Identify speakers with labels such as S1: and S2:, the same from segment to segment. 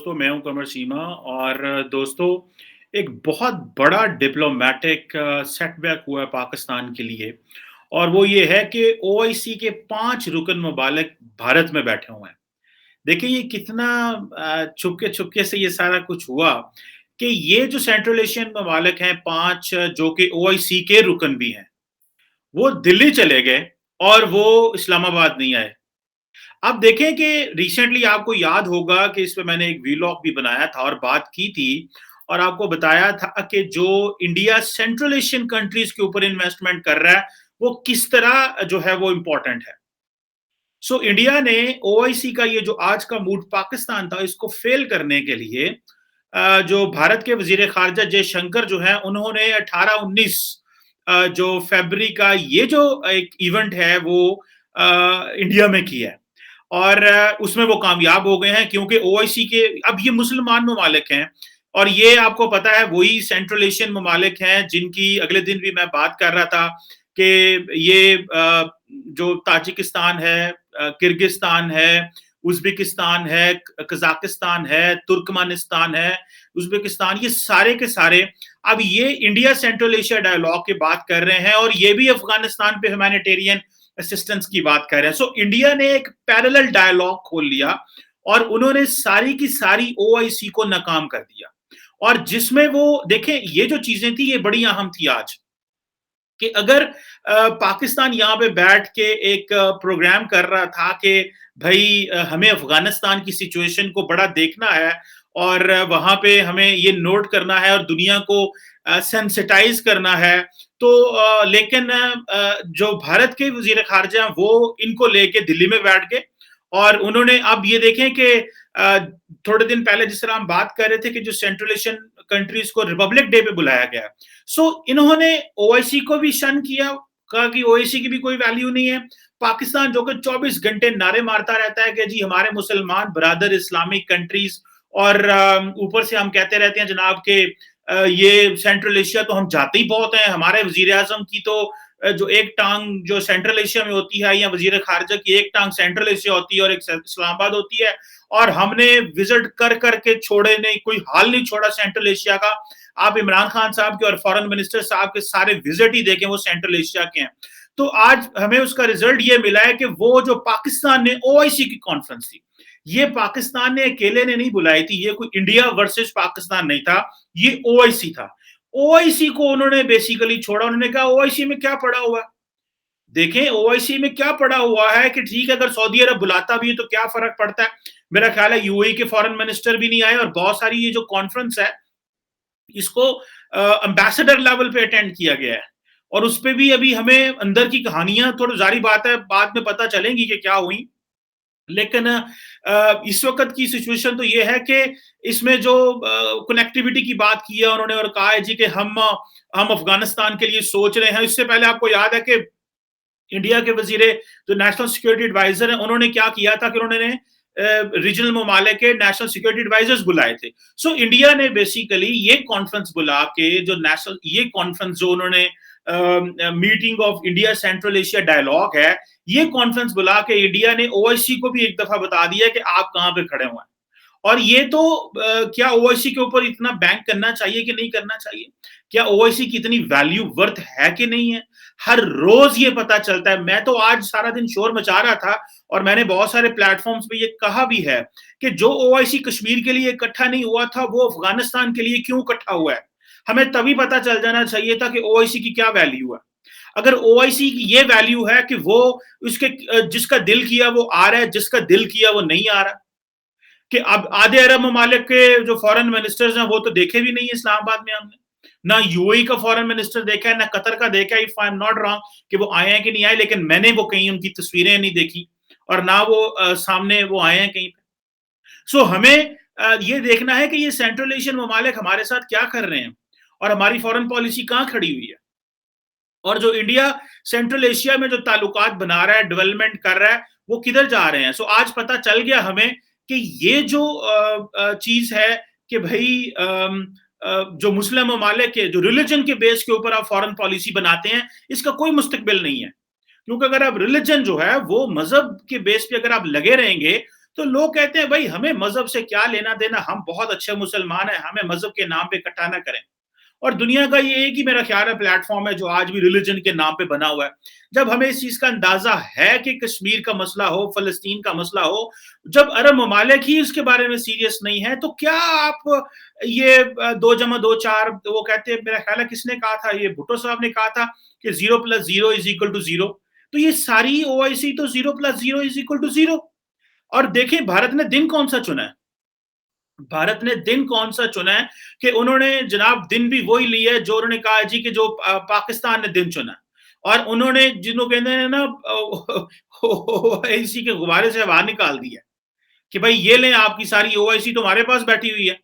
S1: दोस्तों, मैं हूं कमर सीमा। और दोस्तों, एक बहुत बड़ा डिप्लोमेटिक सेटबैक हुआ है पाकिस्तान के लिए। और वो ये है कि ओआईसी के 5 रुकन ममालिक भारत में बैठे हुए हैं। देखिए, ये कितना छुपके-छुपके से ये सारा कुछ हुआ कि ये जो सेंट्रल एशियन ममालिक हैं 5, जो कि ओआईसी के रुकन भी हैं, वो दिल्ली चले गए और वो इस्लामाबाद नहीं आए। आप देखें कि रिसेंटली आपको याद होगा कि इस पे मैंने एक वीलॉग भी बनाया था और बात की थी, और आपको बताया था कि जो इंडिया सेंट्रल एशियन कंट्रीज के ऊपर इन्वेस्टमेंट कर रहा है, वो किस तरह जो है वो इम्पोर्टेंट है। सो इंडिया ने ओआईसी का ये जो आज का मूड पाकिस्तान था, इसको फेल करने के लिए जो भारत के वजीर खारजा जयशंकर जो है, उन्होंने 18-19 जो फरवरी का ये जो एक इवेंट है वो इंडिया में किया है। और उसमें वो कामयाब हो गए हैं, क्योंकि ओआईसी के अब ये मुसलमान ममालिक हैं, और ये आपको पता है वही सेंट्रल एशियन ममालिक हैं जिनकी अगले दिन भी मैं बात कर रहा था कि ये जो ताजिकिस्तान है, किर्गिस्तान है, उज़्बेकिस्तान है, कज़ाकिस्तान है, तुर्कमेनिस्तान है, उज़्बेकिस्तान, ये सारे के सारे अब ये इंडिया सेंट्रल एशिया डायलॉग की बात कर रहे हैं, और ये भी अफगानिस्तान पे ह्यूमैनिटेरियन असिस्टेंस की बात कर रहे हैं। सो इंडिया ने एक पैरेलल डायलॉग खोल लिया और उन्होंने सारी की सारी ओआईसी को नाकाम कर दिया। और जिसमें वो देखें, ये जो चीजें थी ये बड़ी अहम थी आज, कि अगर पाकिस्तान यहाँ पे बैठ के एक प्रोग्राम कर रहा था कि भाई हमें अफगानिस्तान की सिचुएशन को बड़ा देखना है, और वहां पे हमें ये नोट करना है और दुनिया को सेंसिटाइज करना है, तो लेकिन जो भारत के वजीर खारजा वो इनको लेके दिल्ली में बैठ गए। और उन्होंने अब ये देखें कि थोड़े दिन पहले जिस तरह हम बात कर रहे थे कि जो सेंट्रल एशियन कंट्रीज को रिपब्लिक डे पे बुलाया गया, सो इन्होंने ओआईसी को भी शन किया, कहा कि ओआईसी की भी कोई वैल्यू नहीं है। पाकिस्तान जो कि 24 घंटे नारे मारता रहता है कि जी हमारे मुसलमान ब्रादर इस्लामिक कंट्रीज, और ऊपर से हम कहते रहते हैं जनाब के ये सेंट्रल एशिया तो हम जाते ही बहुत हैं, हमारे वजीर आजम की तो जो एक टांग जो सेंट्रल एशिया में होती है, या वजीर खारजा की एक टांग सेंट्रल एशिया होती है और एक इस्लामाबाद होती है, और हमने विजिट कर करके छोड़े नहीं, कोई हाल नहीं छोड़ा सेंट्रल एशिया का। आप इमरान खान साहब के और फॉरेन मिनिस्टर साहब के सारे विजिट ही देखें, वो सेंट्रल एशिया के हैं। तो आज हमें उसका रिजल्ट ये मिला है कि वो जो पाकिस्तान ने ओआईसी की कॉन्फ्रेंस थी, ये पाकिस्तान ने अकेले ने नहीं बुलाई थी, ये कोई इंडिया वर्सेस पाकिस्तान नहीं था, ये ओआईसी था। ओआईसी को उन्होंने बेसिकली छोड़ा, उन्होंने कहा ओआईसी में क्या पड़ा हुआ है। देखें, ओआईसी में क्या पड़ा हुआ है कि ठीक है, अगर सऊदी अरब बुलाता भी है तो क्या फर्क पड़ता है। मेरा ख्याल है यूएई के फॉरेन मिनिस्टर भी नहीं आए, और बहुत सारी ये जो कॉन्फ्रेंस है इसको एम्बेसडर लेवल पे अटेंड किया गया है, और उस पर भी अभी हमें अंदर की कहानियां थोड़ी जारी बात है बाद में पता चलेंगी कि क्या हुई। लेकिन इस वक्त की सिचुएशन तो ये है कि इसमें जो कनेक्टिविटी की बात की है उन्होंने, और कहा है जी कि हम अफगानिस्तान के लिए सोच रहे हैं। इससे पहले आपको याद है कि इंडिया के वजीरे जो नेशनल सिक्योरिटी एडवाइजर हैं, उन्होंने क्या किया था कि उन्होंने रीजनल ममालिक के नेशनल सिक्योरिटी एडवाइजर्स बुलाए थे। सो इंडिया ने बेसिकली ये कॉन्फ्रेंस बुला के जो नेशनल ये कॉन्फ्रेंस जो उन्होंने meeting of India Central Asia dialogue है, ये कॉन्फ्रेंस बुला के इंडिया ने ओआईसी को भी एक दफा बता दिया कि आप कहां पे खड़े हुए हैं। और ये तो क्या ओआईसी के ऊपर इतना बैंक करना चाहिए कि नहीं करना चाहिए? क्या ओआईसी की इतनी वैल्यू वर्थ है कि नहीं है? हर रोज ये पता चलता है। मैं तो आज सारा दिन शोर मचा रहा था, और मैंने बहुत सारे प्लेटफॉर्म्स पे ये कहा भी है कि जो ओआईसी कश्मीर के लिए इकट्ठा नहीं हुआ था, वो अफगानिस्तान के लिए क्यों इकट्ठा हुआ है। हमें तभी पता चल जाना चाहिए था कि ओआईसी की क्या वैल्यू है। अगर ओआईसी की ये वैल्यू है कि वो उसके जिसका दिल किया वो आ रहा है, जिसका दिल किया वो नहीं आ रहा, कि अब आधे अरब ममालिक के जो फॉरेन मिनिस्टर्स हैं वो तो देखे भी नहीं है इस्लामाबाद में हमने, ना यूएई का फॉरेन मिनिस्टर देखा है, ना कतर का देखा है, if I am not wrong कि वो आए हैं कि नहीं आए, लेकिन मैंने वो कहीं उनकी तस्वीरें नहीं देखी, और ना वो सामने वो आए हैं कहीं पे। सो हमें ये देखना है कि ये सेंट्रल एशियन ममालिक हमारे साथ क्या कर रहे हैं, और हमारी फॉरेन पॉलिसी कहाँ खड़ी हुई है, और जो इंडिया सेंट्रल एशिया में जो ताल्लुकात बना रहा है, डेवलपमेंट कर रहा है, वो किधर जा रहे हैं। सो आज पता चल गया हमें कि ये जो चीज है कि भाई जो मुस्लिम ममालिक के जो रिलीजन के बेस के ऊपर आप फॉरेन पॉलिसी बनाते हैं, इसका कोई मुस्तकबिल नहीं है। क्योंकि अगर आप रिलीजन जो है वो मजहब के बेस पे अगर आप लगे रहेंगे, तो लोग कहते हैं भाई हमें मज़हब से क्या लेना-देना, हम बहुत अच्छे मुसलमान हैं, हमें मज़हब के नाम पे इकट्ठा ना करें। और दुनिया का ये एक ही मेरा ख्याल है प्लेटफ़ॉर्म है जो आज भी रिलिजन के नाम पे बना हुआ है। जब हमें इस चीज़ का अंदाज़ा है कि कश्मीर का मसला हो, फ़लस्तीन का मसला हो, जब अरब ममालिक ही उसके बारे में सीरियस नहीं है, तो क्या आप ये 2 जमा 2 4 वो कहते हैं, मेरा ख्याल है किसने कहा था, ये भुट्टो साहब ने कहा था कि 0 + 0 = 0। तो ये सारी ओआईसी तो 0 + 0 = 0। और देखें भारत ने दिन कौन-सा चुना है? भारत ने दिन कौन-सा चुना है कि उन्होंने जनाब दिन भी वही लिया है जो उन्होंने कहा जी कि जो पाकिस्तान ने दिन चुना है। और उन्होंने जिन्हों कहते हैं ना ओआईसी के गुब्बारे से हवा निकाल दी है कि भाई ये लें आपकी सारी ओआईसी तो हमारे पास बैठी हुई है।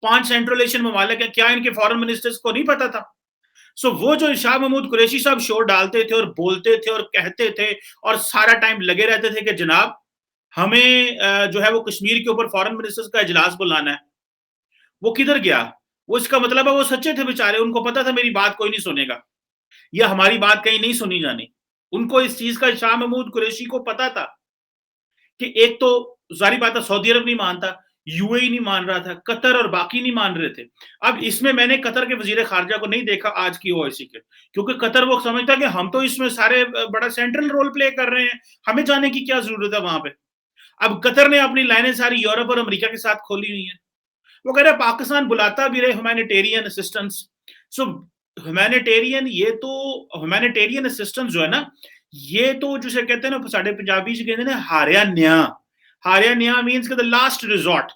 S1: 5 सेंट्रल एशियन ममालिक हैं, क्या इनके फॉरेन मिनिस्टर्स को नहीं पता था? सो वो जो शाह महमूद कुरैशी साहब शोर डालते थे और बोलते थे और कहते थे और सारा टाइम लगे रहते थे कि जनाब हमें जो है वो कश्मीर के ऊपर फॉरेन मिनिस्टर्स का इजलास बुलाना है। वो किधर गया? वो इसका मतलब है वो सच्चे थे बेचारे, उनको पता था मेरी बात कोई नहीं सुनेगा या हमारी बात कहीं नहीं सुनी जानी। उनको इस चीज़ का शाह महमूद कुरैशी को पता था कि एक तो ज़ाहिर बात है सऊदी अरब नहीं मानता, यूएई नहीं मान रहा था, कतर और बाकी नहीं मान रहे थे। अब इसमें मैंने कतर के वज़ीर ख़ारिजा को नहीं देखा आज की ओआईसी के, क्योंकि कतर वो समझता है कि हम तो इसमें सारे बड़ा सेंट्रल रोल प्ले कर रहे हैं, हमें जाने की क्या ज़रूरत है वहाँ पे। अब कतर ने अपनी लाइनें सारी यूरोप और अमेरिका के साथ खोली हुई हैं। वो कह रहे हैं पाकिस्तान बुलाता भी रहे ह्यूमैनिटेरियन असिस्टेंस। सो ह्यूमैनिटेरियन असिस्टेंस जो है ना, ये तो जिसे कहते हैं ना साडे पंजाबी च कहते हैं हारिया न्याय। हारिया न्याय मीन्स कि द लास्ट रिज़ॉर्ट,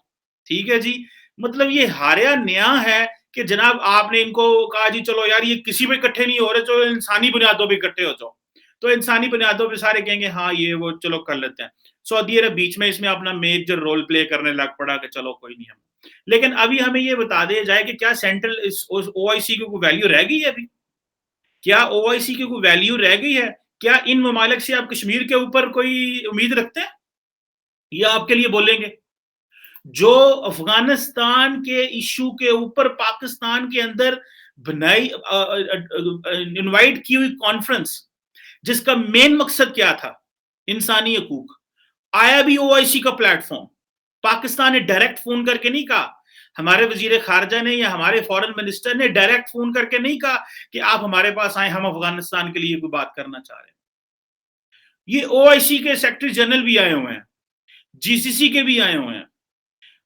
S1: ठीक है जी? मतलब ये हारिया न्याय है कि जनाब आपने इनको कहा जी चलो यार ये किसी पे इकट्ठे नहीं हो रहे, चलो इंसानी बुनियादों पे इकट्ठे हो जाओ। तो इंसानी बुनियादों पे सारे कहेंगे हाँ, ये वो चलो कर लेते हैं। सऊदी अरब बीच में इसमें अपना मेजर रोल प्ले करने लग पड़ा कि चलो कोई नहीं हम। लेकिन अभी हमें ये बता दिया जाए कि क्या सेंट्रल इस ओआईसी की कोई वैल्यू रह गई है अभी? क्या ओआईसी की कोई वैल्यू रह गई है? क्या इन ममालिक से आप कश्मीर के ऊपर कोई उम्मीद रखते हैं? या आपके लिए बोलेंगे? जो अफ़गानिस्तान के इश्यू के ऊपर पाकिस्तान के अंदर बनाई इनवाइट की हुई कॉन्फ्रेंस, जिसका मेन मकसद क्या था? इंसानी हकूक। आया भी ओआईसी का प्लेटफ़ॉर्म। पाकिस्तान ने डायरेक्ट फ़ोन करके नहीं कहा, हमारे वज़ीर ख़ारिजा ने या हमारे फ़ॉरेन मिनिस्टर ने डायरेक्ट फ़ोन करके नहीं कहा कि आप हमारे पास आएँ, हम अफ़गानिस्तान के लिए कोई बात करना चाह रहे हैं। ये ओआईसी के सेक्रेटरी जनरल भी आए हुए हैं, जीसीसी के भी आए हुए हैं।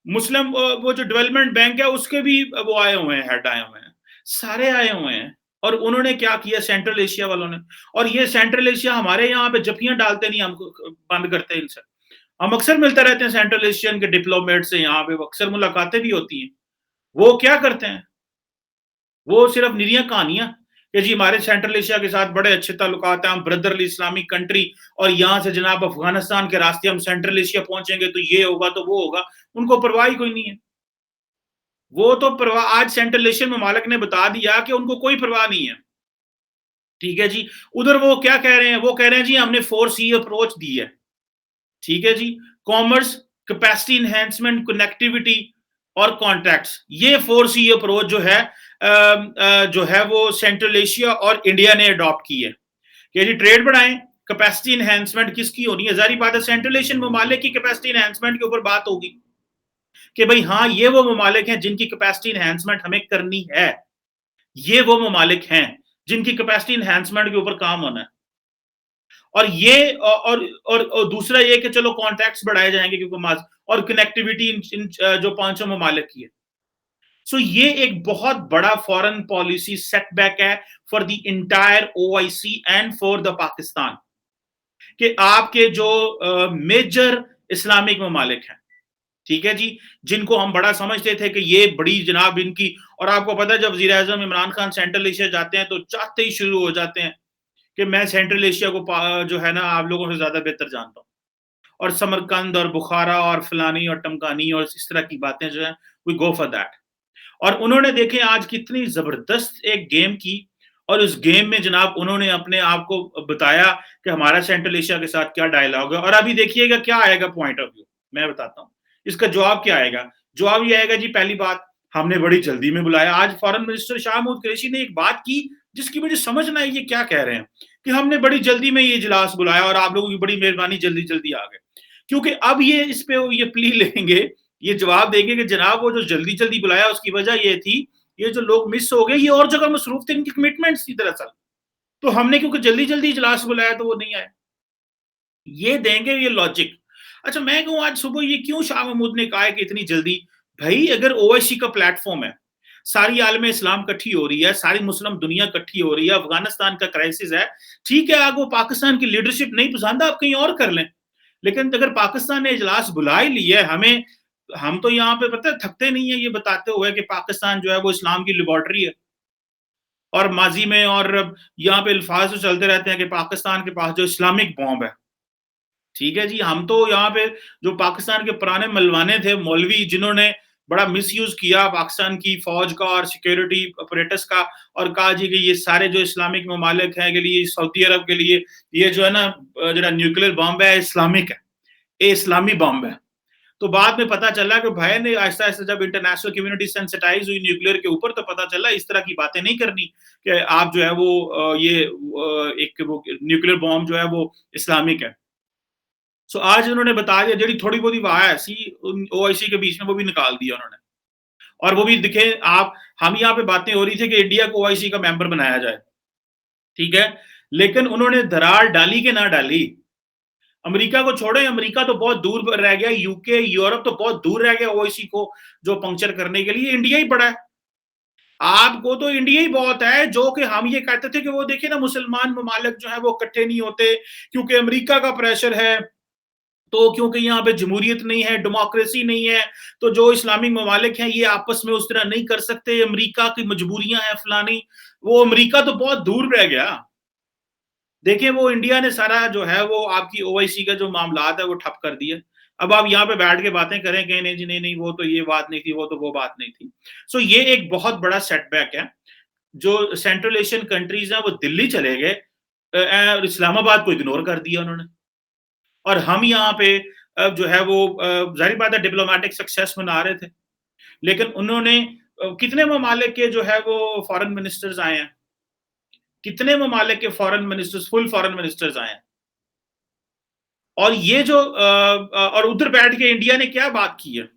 S1: मुस्लिम वो जो डेवलपमेंट बैंक है उसके भी वो आए हुए हैं, हेड आए हुए हैं, सारे आए हुए हैं। और उन्होंने क्या किया सेंट्रल एशिया वालों ने, और ये सेंट्रल एशिया हमारे यहाँ पे जफ्फियां डालते नहीं, हम बंद करते हैं इनसे। हम अक्सर मिलते रहते हैं सेंट्रल एशियन के डिप्लोमेट से, यहाँ पे अक्सर मुलाकातें भी होती हैं। वो क्या करते हैं, वो सिर्फ निरीह कहानियां कि जी हमारे सेंट्रल एशिया के साथ बड़े अच्छे ताल्लुकात हैं, हम ब्रदरली इस्लामिक कंट्री, और यहाँ से जनाब अफगानिस्तान के रास्ते हम सेंट्रल एशिया पहुंचेंगे तो ये होगा तो वो होगा। उनको परवाह ही कोई नहीं है। वो तो परवाह आज सेंट्रल एशियन ममालिक ने बता दिया कि उनको कोई परवाह नहीं है। ठीक है जी। उधर वो क्या कह रहे हैं, वो कह रहे हैं जी हमने 4C अप्रोच दी है। ठीक है जी। कॉमर्स, कैपेसिटी एनहांसमेंट, कनेक्टिविटी और कॉन्ट्रैक्ट्स, ये 4C अप्रोच जो है वो सेंट्रल एशिया और इंडिया ने अडॉप्ट की है कि जी ट्रेड बढ़ाएं। कैपेसिटी एनहांसमेंट किसकी होनी है? जारी बात है सेंट्रल एशियन ममालिक की कैपेसिटी एनहांसमेंट के ऊपर बात होगी कि भाई हाँ ये वो ममालिक हैं जिनकी कैपेसिटी एनहांसमेंट हमें करनी है। ये वो ममालिक हैं जिनकी कैपेसिटी एनहांसमेंट के ऊपर काम होना है। और ये और दूसरा ये कि चलो कॉन्ट्रैक्ट्स बढ़ाए जाएंगे क्योंकि और कनेक्टिविटी इन जो 500 ममालिक की है। सो ये एक बहुत बड़ा फॉरेन पॉलिसी सेटबैक है for the entire OIC and for the Pakistan, कि आपके जो मेजर इस्लामिक ममालिक हैं, ठीक है जी, जिनको हम बड़ा समझते थे कि ये बड़ी जनाब इनकी, और आपको पता है जब वज़ीर आज़म इमरान खान सेंट्रल एशिया जाते हैं तो चाहते ही शुरू हो जाते हैं कि मैं सेंट्रल एशिया को जो है ना आप लोगों से ज्यादा बेहतर जानता हूँ, और समरकंद और बुखारा और फलानी और टमकानी और इस तरह की बातें जो है वी गो फॉर दैट। और उन्होंने देखें आज कितनी जबरदस्त एक गेम की, और उस गेम में जनाब उन्होंने अपने आप को बताया कि हमारा सेंट्रल एशिया के साथ क्या डायलॉग है। और अभी देखिएगा क्या आएगा पॉइंट ऑफ व्यू, मैं बताता हूँ इसका जवाब क्या आएगा। जवाब ये आएगा जी, पहली बात हमने बड़ी जल्दी में बुलाया। आज फॉरेन मिनिस्टर शाह महमूद कुरैशी ने एक बात की जिसकी मुझे समझ ना आई ये क्या कह रहे हैं, कि हमने बड़ी जल्दी में ये इजलास बुलाया और आप लोगों की बड़ी मेहरबानी जल्दी जल्दी आ गए। क्योंकि अब ये इस पे ये प्ली लेंगे, ये जवाब देंगे कि जनाब वो जो जल्दी-जल्दी बुलाया उसकी वजह ये थी, ये जो लोग मिस हो गए ये और जगह मसरूफ थे, इनकी कमिटमेंट्स थी दरअसल। तो हमने क्योंकि जल्दी-जल्दी इजलास बुलाया तो वो नहीं आए। ये देंगे ये लॉजिक। अच्छा मैं कहूँ आज सुबह ये क्यों शाह महमूद ने कहा है कि इतनी जल्दी? भई अगर ओआईसी का प्लेटफ़ॉर्म है, सारी आलम इस्लाम इकट्ठी हो रही है, सारी मुस्लिम दुनिया इकट्ठी हो रही है, अफ़गानिस्तान का क्राइसिस है, ठीक है आपको पाकिस्तान की लीडरशिप नहीं पसंद आप कहीं और कर लें। लेकिन अगर पाकिस्तान ने इजलास बुला ही लिया है, हम तो यहाँ पे पता है थकते नहीं है ये बताते हुए कि पाकिस्तान जो है वो इस्लाम की लैबोरेटरी है। और माज़ी में और यहाँ पे अल्फ़ाज़ तो चलते रहते हैं कि पाकिस्तान के पास जो इस्लामिक बॉम्ब है। ठीक है जी, हम तो यहाँ पे जो पाकिस्तान के पुराने मलवाने थे, मौलवी जिन्होंने बड़ा मिसयूज़ किया पाकिस्तान की फ़ौज का और सिक्योरिटी अपरेटस का और कहा जी कि ये सारे जो इस्लामिक ममालिक हैं के लिए, सऊदी अरब के लिए, ये जो है ना जो न्यूक्लियर बॉम्ब है इस्लामिक है, ये इस्लामी बॉम्ब है। तो बाद में पता चला कि भाई ने आहिस्ता-आहिस्ता जब इंटरनेशनल कम्युनिटी सेंसिटाइज़ हुई न्यूक्लियर के ऊपर तो पता चला इस तरह की बातें नहीं करनी कि आप जो है वो एक वो न्यूक्लियर बॉम्ब जो है वो इस्लामिक है। सो आज उन्होंने बता दिया ਜਿਹੜੀ थोड़ी ਬਹੁਤੀ वाह है सी ओआईसी के बीच में वो भी निकाल दिया उन्होंने और वो भी दिखे आप हम यहाँ पे बातें हो रही थी कि इंडिया को ओआईसी का मेंबर बनाया जाए ठीक है लेकिन उन्होंने दरार डाली कि ना डाली अमेरिका को छोड़े अमेरिका तो बहुत दूर रह गया यूके यूरोप तो बहुत दूर रह गया ओआईसी को जो पंक्चर करने के लिए इंडिया ही बड़ा है आपको तो इंडिया ही बहुत है जो कि हम ये कहते थे कि वो देखिए ना मुसलमान ममालिक जो है वो इकट्ठे नहीं होते क्योंकि अमेरिका का प्रेशर है तो क्योंकि यहाँ पे जमहूरियत नहीं है डेमोक्रेसी नहीं है तो जो इस्लामिक ममालिक हैं ये आपस में उस तरह नहीं कर सकते अमेरिका की मजबूरियां हैं फलानी वो अमेरिका तो बहुत दूर रह गया देखिए वो इंडिया ने सारा जो है वो आपकी ओआईसी का जो मामलात है वो ठप कर दिया अब आप यहाँ पे बैठ के बातें करें कि नहीं जी नहीं वो तो ये बात नहीं थी वो तो वो बात नहीं थी सो ये एक बहुत बड़ा सेटबैक है जो सेंट्रल एशियन कंट्रीज हैं वो दिल्ली चले गए और इस्लामाबाद को इग्नोर कर दिया उन्होंने और हम यहाँ पे जो है वो ज़ाहिर बात है डिप्लोमेटिक सक्सेस मना रहे थे। लेकिन उन्होंने कितने ममालिक के जो है वो फॉरेन मिनिस्टर्स आए हैं? कितने ममालिक के foreign ministers full foreign ministers आए हैं? और ये जो और उधर बैठ के इंडिया ने क्या बात की है?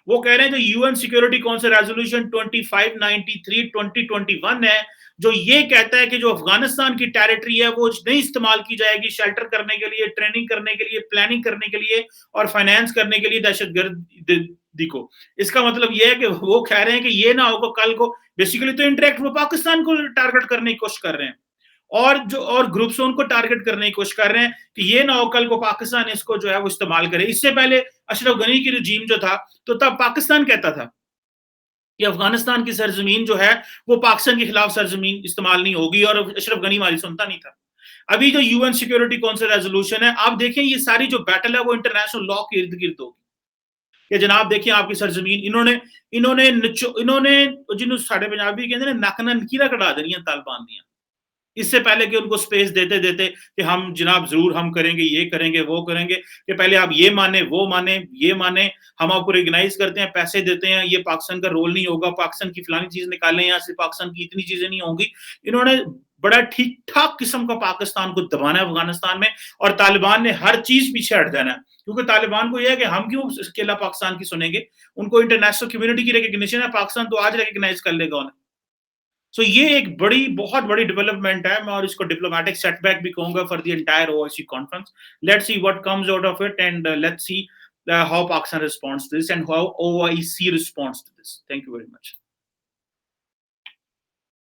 S1: वो कह रहे हैं जो यूएन सिक्योरिटी काउंसिल रेजोल्यूशन 2593 2021 है जो ये कहता है कि जो अफगानिस्तान की टेरिटरी है वो नहीं इस्तेमाल की जाएगी शेल्टर करने के लिए ट्रेनिंग करने के लिए प्लानिंग करने के लिए और फाइनेंस करने के लिए दहशतगर्दी को इसका मतलब ये है कि वो कह रहे हैं कि ये ना हो कल को बेसिकली तो इंटरेक्ट वो पाकिस्तान को टारगेट करने की कोशिश कर रहे हैं और जो और ग्रुप्स उनको टारगेट करने की कोशिश कर रहे हैं कि ये ना हो कल को पाकिस्तान इसको जो है वो इस्तेमाल करे इससे पहले अशरफ गनी की रजीम जो था तो तब पाकिस्तान कहता था कि अफगानिस्तान की सरजमीन जो है वो पाकिस्तान के खिलाफ सरजमीन इस्तेमाल नहीं होगी और अशरफ गनी हमारी सुनता नहीं था अभी जो यूएन सिक्योरिटी काउंसिल रेजोल्यूशन है आप देखें ये सारी जो बैटल है वो इंटरनेशनल लॉ के इर्द गिर्द होगी कि जनाब देखिए आपकी सरजमीन इन्होंने इन्होंने इन्होंने जिन्होंने साढ़े पंजाबी कहते हैं नक ना नकीरा कटा देनी तालिबान दियां इससे पहले कि उनको स्पेस देते देते कि हम जनाब जरूर हम करेंगे ये करेंगे वो करेंगे कि पहले आप ये माने वो माने ये माने हम आपको रिकग्नाइज करते हैं पैसे देते हैं ये पाकिस्तान का रोल नहीं होगा पाकिस्तान की फलानी चीज निकालें यहाँ से पाकिस्तान की इतनी चीजें नहीं होंगी इन्होंने बड़ा ठीक ठाक किस्म का पाकिस्तान को दबाना है अफगानिस्तान में और तालिबान ने हर चीज पीछे हट जाना है क्योंकि तालिबान को यह है कि हम क्यों अकेला पाकिस्तान की सुनेंगे उनको इंटरनेशनल कम्युनिटी की रिकग्निशन है पाकिस्तान तो आज रिकग्नाइज कर लेगा उन्हें सो ये एक बड़ी बहुत बड़ी डेवलपमेंट है मैं और इसको डिप्लोमेटिक सेटबैक भी कहूंगा for the entire OIC conference let's see what comes out of it and let's see how Pakistan responds to this and how OIC responds to this thank you very much